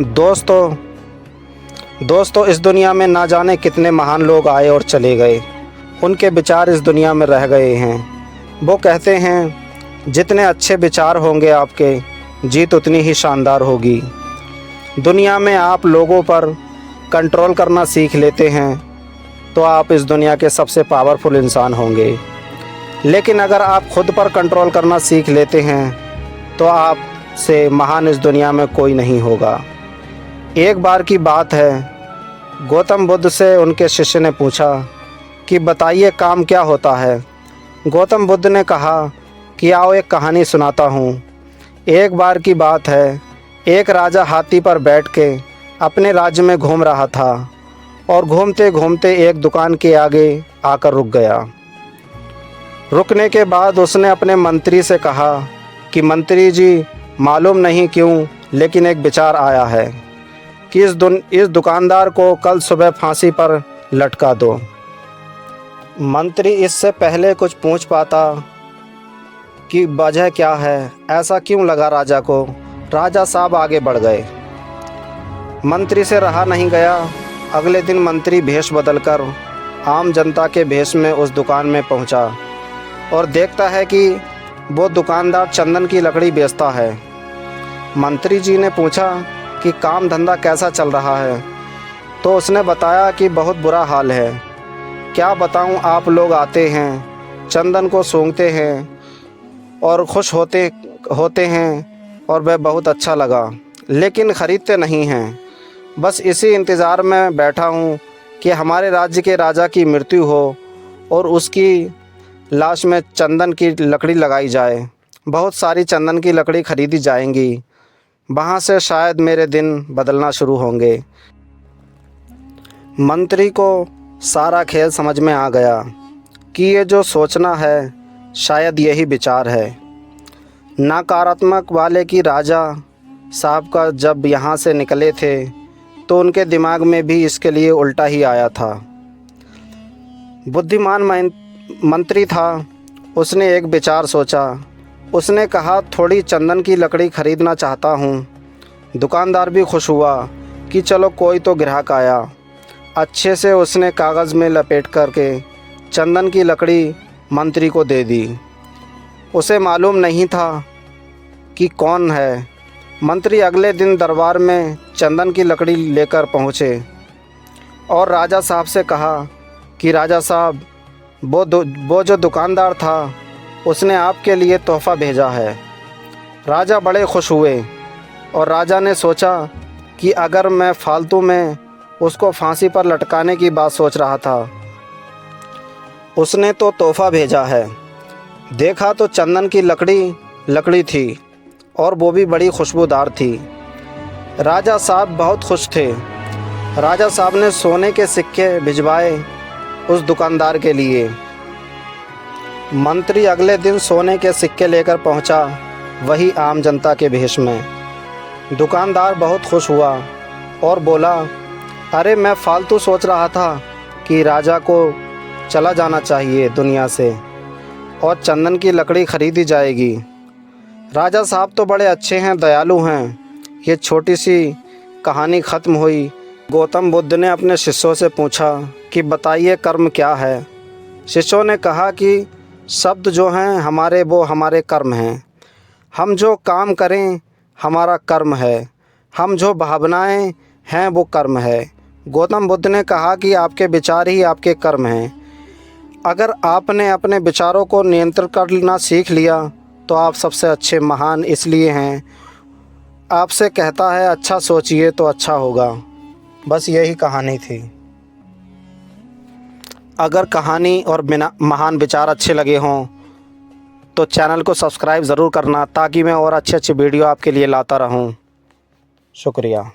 दोस्तों इस दुनिया में ना जाने कितने महान लोग आए और चले गए। उनके विचार इस दुनिया में रह गए हैं। वो कहते हैं जितने अच्छे विचार होंगे आपके, जीत उतनी ही शानदार होगी। दुनिया में आप लोगों पर कंट्रोल करना सीख लेते हैं तो आप इस दुनिया के सबसे पावरफुल इंसान होंगे। लेकिन अगर आप खुद पर कंट्रोल करना सीख लेते हैं तो आपसे महान इस दुनिया में कोई नहीं होगा। एक बार की बात है, गौतम बुद्ध से उनके शिष्य ने पूछा कि बताइए काम क्या होता है। गौतम बुद्ध ने कहा कि आओ एक कहानी सुनाता हूँ। एक बार की बात है, एक राजा हाथी पर बैठ के अपने राज्य में घूम रहा था और घूमते घूमते एक दुकान के आगे आकर रुक गया। रुकने के बाद उसने अपने मंत्री से कहा कि मंत्री जी, मालूम नहीं क्यों लेकिन एक विचार आया है कि इस दुकानदार को कल सुबह फांसी पर लटका दो। मंत्री इससे पहले कुछ पूछ पाता कि वजह क्या है, ऐसा क्यों लगा राजा को, राजा साहब आगे बढ़ गए। मंत्री से रहा नहीं गया। अगले दिन मंत्री भेष बदलकर आम जनता के भेष में उस दुकान में पहुंचा और देखता है कि वो दुकानदार चंदन की लकड़ी बेचता है। मंत्री जी ने पूछा कि काम धंधा कैसा चल रहा है, तो उसने बताया कि बहुत बुरा हाल है। क्या बताऊं, आप लोग आते हैं, चंदन को सूंघते हैं और खुश होते हैं और वह बहुत अच्छा लगा, लेकिन ख़रीदते नहीं हैं। बस इसी इंतज़ार में बैठा हूं कि हमारे राज्य के राजा की मृत्यु हो और उसकी लाश में चंदन की लकड़ी लगाई जाए। बहुत सारी चंदन की लकड़ी खरीदी जाएंगी, वहाँ से शायद मेरे दिन बदलना शुरू होंगे। मंत्री को सारा खेल समझ में आ गया कि ये जो सोचना है शायद यही विचार है। नकारात्मक वाले की राजा साहब का जब यहाँ से निकले थे तो उनके दिमाग में भी इसके लिए उल्टा ही आया था। बुद्धिमान मंत्री था, उसने एक विचार सोचा। उसने कहा थोड़ी चंदन की लकड़ी ख़रीदना चाहता हूँ। दुकानदार भी खुश हुआ कि चलो कोई तो ग्राहक आया। अच्छे से उसने कागज़ में लपेट करके चंदन की लकड़ी मंत्री को दे दी। उसे मालूम नहीं था कि कौन है। मंत्री अगले दिन दरबार में चंदन की लकड़ी लेकर पहुँचे और राजा साहब से कहा कि राजा साहब, वो जो दुकानदार था उसने आपके लिए तोहफ़ा भेजा है। राजा बड़े खुश हुए और राजा ने सोचा कि अगर मैं फालतू में उसको फांसी पर लटकाने की बात सोच रहा था, उसने तो तोहफ़ा भेजा है। देखा तो चंदन की लकड़ी थी और वो भी बड़ी खुशबूदार थी। राजा साहब बहुत खुश थे। राजा साहब ने सोने के सिक्के भिजवाए उस दुकानदार के लिए। मंत्री अगले दिन सोने के सिक्के लेकर पहुंचा, वही आम जनता के भेष में। दुकानदार बहुत खुश हुआ और बोला, अरे मैं फालतू सोच रहा था कि राजा को चला जाना चाहिए दुनिया से और चंदन की लकड़ी खरीदी जाएगी। राजा साहब तो बड़े अच्छे हैं, दयालु हैं। ये छोटी सी कहानी ख़त्म हुई। गौतम बुद्ध ने अपने शिष्यों से पूछा कि बताइए कर्म क्या है। शिष्यों ने कहा कि शब्द जो हैं हमारे, वो हमारे कर्म हैं। हम जो काम करें हमारा कर्म है, हम जो भावनाएं हैं वो कर्म है। गौतम बुद्ध ने कहा कि आपके विचार ही आपके कर्म हैं। अगर आपने अपने विचारों को नियंत्रित करना सीख लिया तो आप सबसे अच्छे महान इसलिए हैं। आपसे कहता है अच्छा सोचिए तो अच्छा होगा। बस यही कहानी थी। अगर कहानी और महान विचार अच्छे लगे हों तो चैनल को सब्सक्राइब ज़रूर करना, ताकि मैं और अच्छे वीडियो आपके लिए लाता रहूं। शुक्रिया।